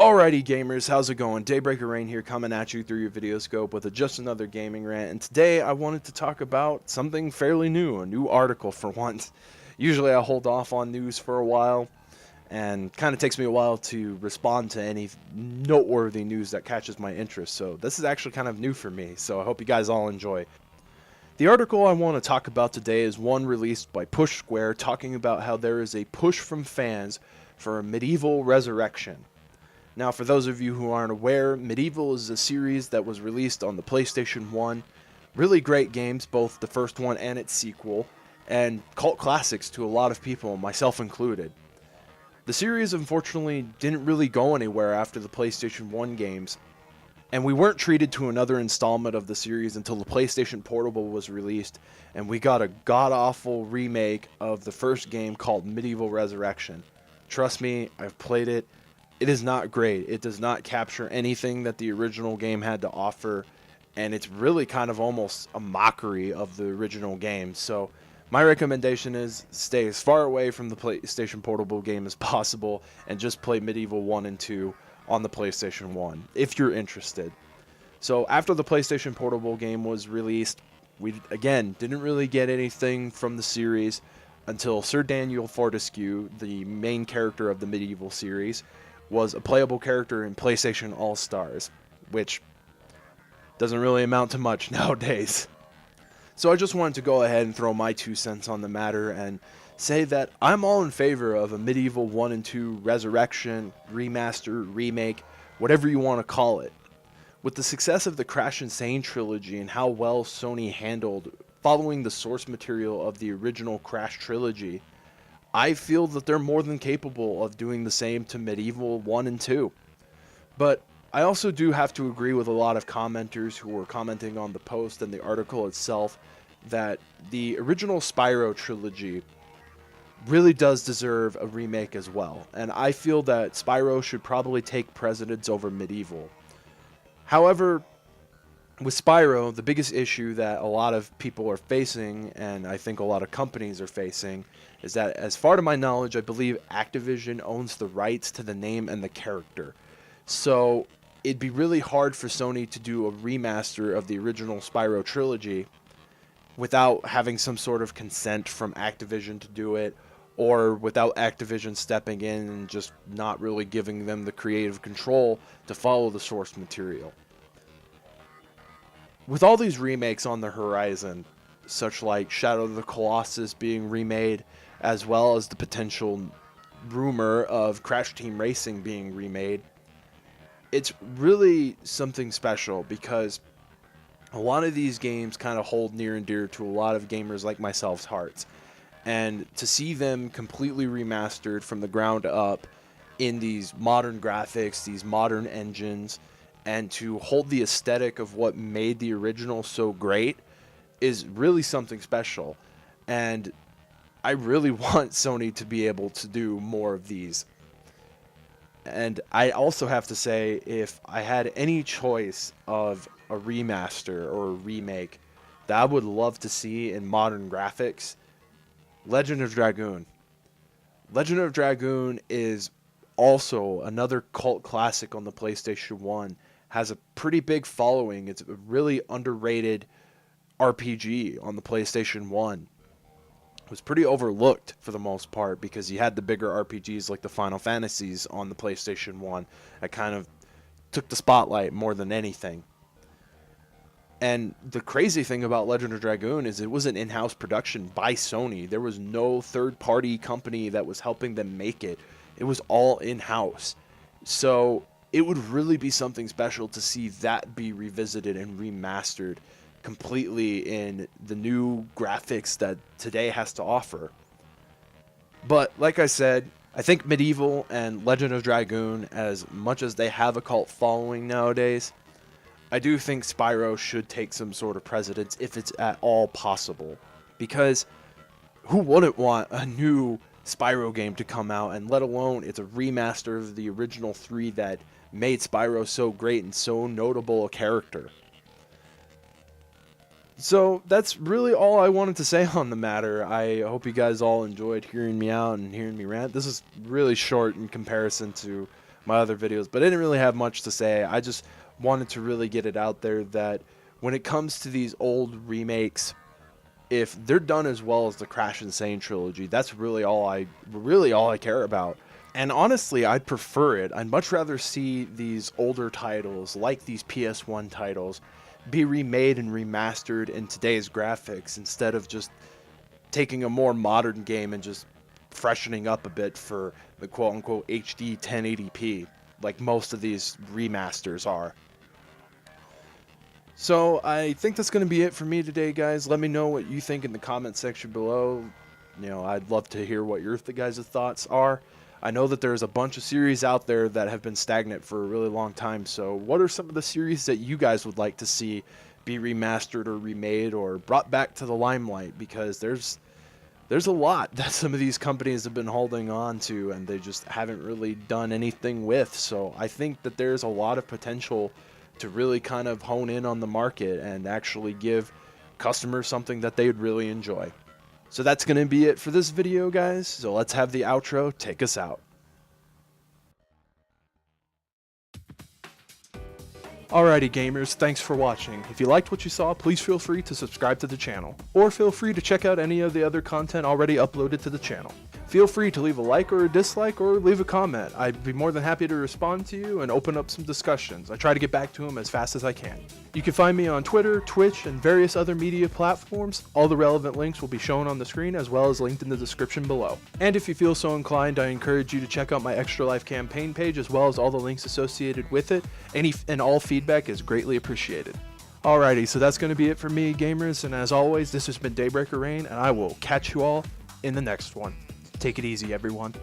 Alrighty gamers, how's it going? Daybreaker Rein here, coming at you through your video scope with a Just Another Gaming Rant, and today I wanted to talk about something fairly new, a new article for once. Usually I hold off on news for a while, and kind of takes me a while to respond to any noteworthy news that catches my interest, so this is actually kind of new for me, so I hope you guys all enjoy. The article I want to talk about today is one released by Push Square, talking about how there is a push from fans for a Medieval Resurrection. Now, for those of you who aren't aware, Medieval is a series that was released on the PlayStation 1. Really great games, both the first one and its sequel, and cult classics to a lot of people, myself included. The series unfortunately didn't really go anywhere after the PlayStation 1 games, and we weren't treated to another installment of the series until the PlayStation Portable was released, and we got a god-awful remake of the first game called Medieval Resurrection. Trust me, I've played it. It is not great. It does not capture anything that the original game had to offer, and it's really kind of almost a mockery of the original game. So my recommendation is stay as far away from the PlayStation Portable game as possible and just play Medieval 1 and 2 on the PlayStation 1 if you're interested. So after the PlayStation Portable game was released, we again didn't really get anything from the series until Sir Daniel Fortescue, the main character of the Medieval series, was a playable character in PlayStation All-Stars, which doesn't really amount to much nowadays. So I just wanted to go ahead and throw my 2 cents on the matter and say that I'm all in favor of a Medieval 1 and 2 resurrection, remaster, remake, whatever you want to call it. With the success of the Crash Insane trilogy and how well Sony handled following the source material of the original Crash trilogy, I feel that they're more than capable of doing the same to Medieval 1 and 2. But I also do have to agree with a lot of commenters who were commenting on the post and the article itself that the original Spyro trilogy really does deserve a remake as well. And I feel that Spyro should probably take precedence over Medieval. However, with Spyro, the biggest issue that a lot of people are facing, and I think a lot of companies are facing, is that, as far to my knowledge, I believe Activision owns the rights to the name and the character. So it'd be really hard for Sony to do a remaster of the original Spyro trilogy without having some sort of consent from Activision to do it, or without Activision stepping in and just not really giving them the creative control to follow the source material. With all these remakes on the horizon, such like Shadow of the Colossus being remade, as well as the potential rumor of Crash Team Racing being remade, it's really something special because a lot of these games kind of hold near and dear to a lot of gamers like myself's hearts. And to see them completely remastered from the ground up in these modern graphics, these modern engines, and to hold the aesthetic of what made the original so great is really something special. And I really want Sony to be able to do more of these. And I also have to say, if I had any choice of a remaster or a remake that I would love to see in modern graphics, Legend of Dragoon. Legend of Dragoon is also another cult classic on the PlayStation 1. Has a pretty big following. It's a really underrated RPG on the PlayStation 1. It was pretty overlooked for the most part because you had the bigger RPGs like the Final Fantasies on the PlayStation 1 that kind of took the spotlight more than anything. And the crazy thing about Legend of Dragoon is it was an in-house production by Sony. There was no third-party company that was helping them make it. It was all in-house. So it would really be something special to see that be revisited and remastered completely in the new graphics that today has to offer. But like I said, I think Medieval and Legend of Dragoon, as much as they have a cult following nowadays, I do think Spyro should take some sort of precedence if it's at all possible. Because who wouldn't want a new Spyro game to come out, and let alone it's a remaster of the original 3 that made Spyro so great and so notable a character. So that's really all I wanted to say on the matter. I hope you guys all enjoyed hearing me out and hearing me rant. This is really short in comparison to my other videos, but I didn't really have much to say. I just wanted to really get it out there that when it comes to these old remakes, if they're done as well as the Crash Insane trilogy, that's really all I care about. And honestly, I'd prefer it. I'd much rather see these older titles, like these PS1 titles, be remade and remastered in today's graphics instead of just taking a more modern game and just freshening up a bit for the quote-unquote HD 1080p, like most of these remasters are. So I think that's going to be it for me today, guys. Let me know what you think in the comment section below. You know, I'd love to hear what your guys' thoughts are. I know that there's a bunch of series out there that have been stagnant for a really long time, so what are some of the series that you guys would like to see be remastered or remade or brought back to the limelight? Because there's a lot that some of these companies have been holding on to and they just haven't really done anything with. So I think that there's a lot of potential to really kind of hone in on the market and actually give customers something that they'd really enjoy. So that's going to be it for this video, guys. So let's have the outro take us out. Alrighty gamers, thanks for watching. If you liked what you saw, please feel free to subscribe to the channel, or feel free to check out any of the other content already uploaded to the channel. Feel free to leave a like or a dislike or leave a comment. I'd be more than happy to respond to you and open up some discussions. I try to get back to them as fast as I can. You can find me on Twitter, Twitch, and various other media platforms. All the relevant links will be shown on the screen as well as linked in the description below. And if you feel so inclined, I encourage you to check out my Extra Life campaign page as well as all the links associated with it. Any and all feedback is greatly appreciated. Alrighty, so that's going to be it for me, gamers, and as always, this has been Daybreaker Rein, and I will catch you all in the next one. Take it easy, everyone.